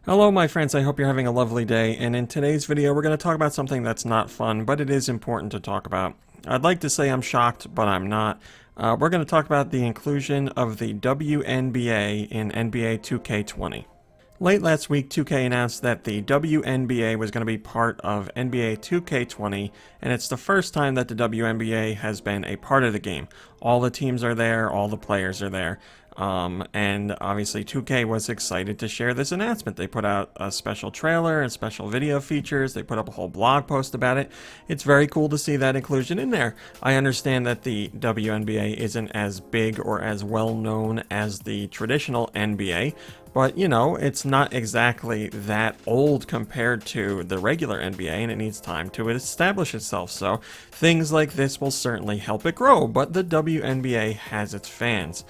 Hello my friends, I hope you're having a lovely day, and in today's video we're going to talk about something that's not fun, but it is important to talk about. I'd like to say I'm shocked, but I'm not. We're going to talk about the inclusion of the WNBA in NBA 2K20. Late last week, 2K announced that the WNBA was going to be part of NBA 2K20, and it's the first time that the WNBA has been a part of the game. All the teams are there, all the players are there, and obviously 2K was excited to share this announcement. They put out a special trailer and special video features. They put up a whole blog post about it. It's very cool to see that inclusion in there. I understand that the WNBA isn't as big or as well known as the traditional NBA, but, you know, it's not exactly that old compared to the regular NBA, and it needs time to establish itself. So things like this will certainly help it grow, but the WNBA has its fans.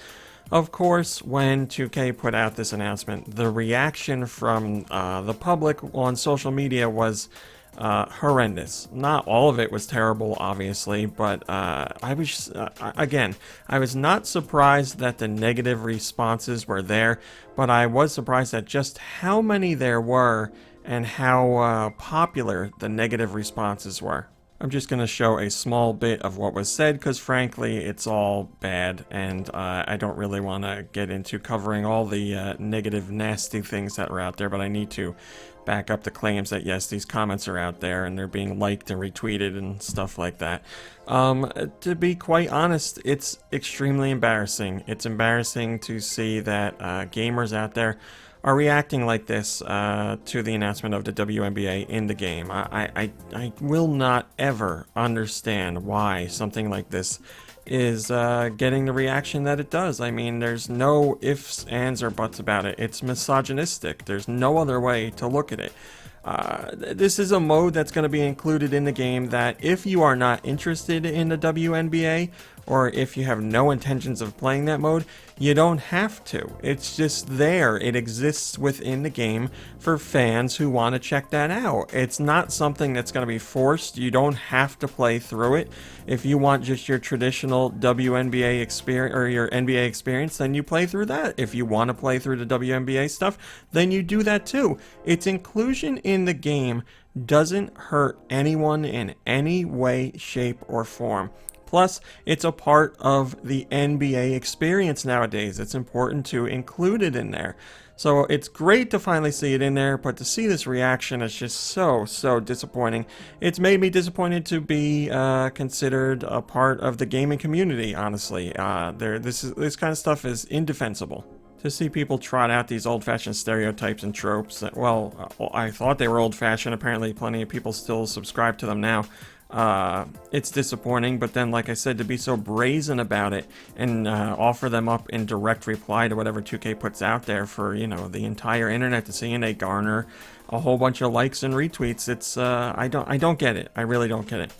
Of course, when 2K put out this announcement, the reaction from the public on social media was horrendous. Not all of it was terrible, obviously, but I was not surprised that the negative responses were there, but I was surprised at just how many there were and how popular the negative responses were. I'm just going to show a small bit of what was said because frankly it's all bad, and I don't really want to get into covering all the negative nasty things that were out there, but I need to back up the claims that yes, these comments are out there and they're being liked and retweeted and stuff like that. To be quite honest, it's extremely embarrassing. It's embarrassing to see that gamers out there are reacting like this to the announcement of the WNBA in the game. I will not ever understand why something like this is getting the reaction that it does. I mean, there's no ifs, ands, or buts about it. It's misogynistic. There's no other way to look at it. This is a mode that's going to be included in the game that if you are not interested in the WNBA, or if you have no intentions of playing that mode, you don't have to. It's just there. It exists within the game for fans who want to check that out. It's not something that's going to be forced. You don't have to play through it. If you want just your traditional WNBA experience or your NBA experience, then you play through that. If you want to play through the WNBA stuff, then you do that too. Its inclusion in the game doesn't hurt anyone in any way, shape, or form. Plus, it's a part of the NBA experience nowadays. It's important to include it in there. So it's great to finally see it in there, but to see this reaction is just so disappointing. It's made me disappointed to be considered a part of the gaming community, honestly. This kind of stuff is indefensible. To see people trot out these old-fashioned stereotypes and tropes that, well, I thought they were old-fashioned. Apparently plenty of people still subscribe to them now. It's disappointing, but then, like I said, to be so brazen about it and offer them up in direct reply to whatever 2K puts out there for, you know, the entire internet to see, and they garner a whole bunch of likes and retweets. It's I don't get it. I really don't get it.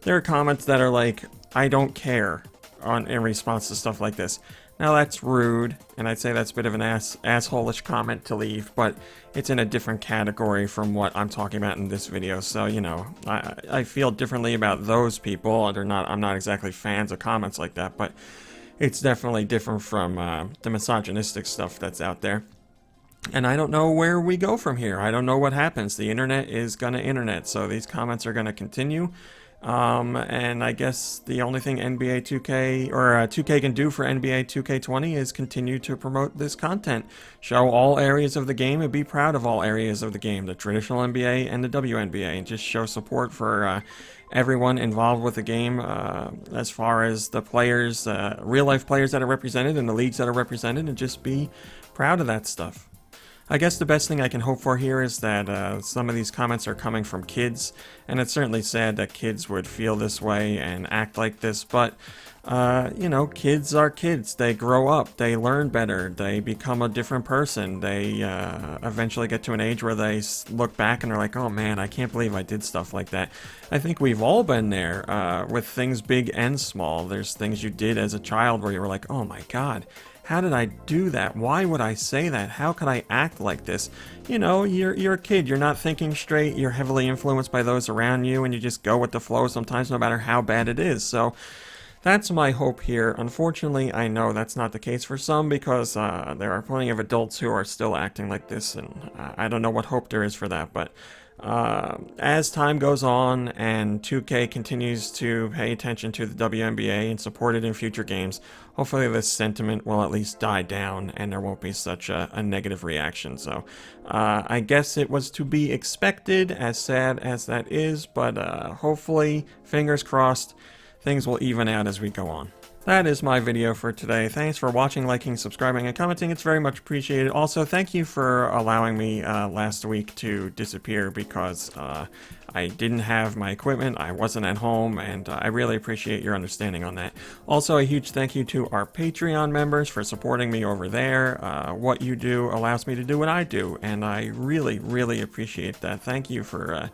There are comments that are like, I don't care in response to stuff like this. Now that's rude, and I'd say that's a bit of an asshole-ish comment to leave, but it's in a different category from what I'm talking about in this video, so, you know, I feel differently about those people. I'm not exactly fans of comments like that, but it's definitely different from the misogynistic stuff that's out there. And I don't know where we go from here. I don't know what happens. The internet is gonna internet, so these comments are gonna continue. And I guess the only thing NBA 2K or 2K can do for NBA 2K20 is continue to promote this content, show all areas of the game, and be proud of all areas of the game, the traditional NBA and the WNBA, and just show support for everyone involved with the game, as far as the players, real life players that are represented and the leagues that are represented, and just be proud of that stuff. I guess the best thing I can hope for here is that some of these comments are coming from kids, and it's certainly sad that kids would feel this way and act like this, but, you know, kids are kids. They grow up, they learn better, they become a different person, they eventually get to an age where they look back and are like, oh man, I can't believe I did stuff like that. I think we've all been there with things big and small. There's things you did as a child where you were like, oh my god, how did I do that? Why would I say that? How could I act like this? You know, you're a kid. You're not thinking straight. You're heavily influenced by those around you, and you just go with the flow sometimes, no matter how bad it is. So That's my hope here. Unfortunately, I know that's not the case for some because there are plenty of adults who are still acting like this, and I don't know what hope there is for that. But as time goes on and 2K continues to pay attention to the WNBA and support it in future games, hopefully this sentiment will at least die down and there won't be such a negative reaction. So I guess it was to be expected, as sad as that is, but hopefully, fingers crossed, things will even out as we go on. That is my video for today. Thanks for watching, liking, subscribing, and commenting. It's very much appreciated. Also, thank you for allowing me last week to disappear because I didn't have my equipment, I wasn't at home, and I really appreciate your understanding on that. Also, a huge thank you to our Patreon members for supporting me over there. What you do allows me to do what I do, and I really, really appreciate that. Thank you for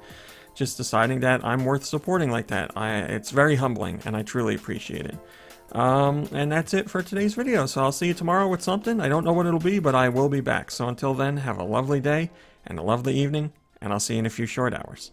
just deciding that I'm worth supporting like that. It's very humbling, and I truly appreciate it. And that's it for today's video, so I'll see you tomorrow with something. I don't know what it'll be, but I will be back. So until then, have a lovely day and a lovely evening, and I'll see you in a few short hours.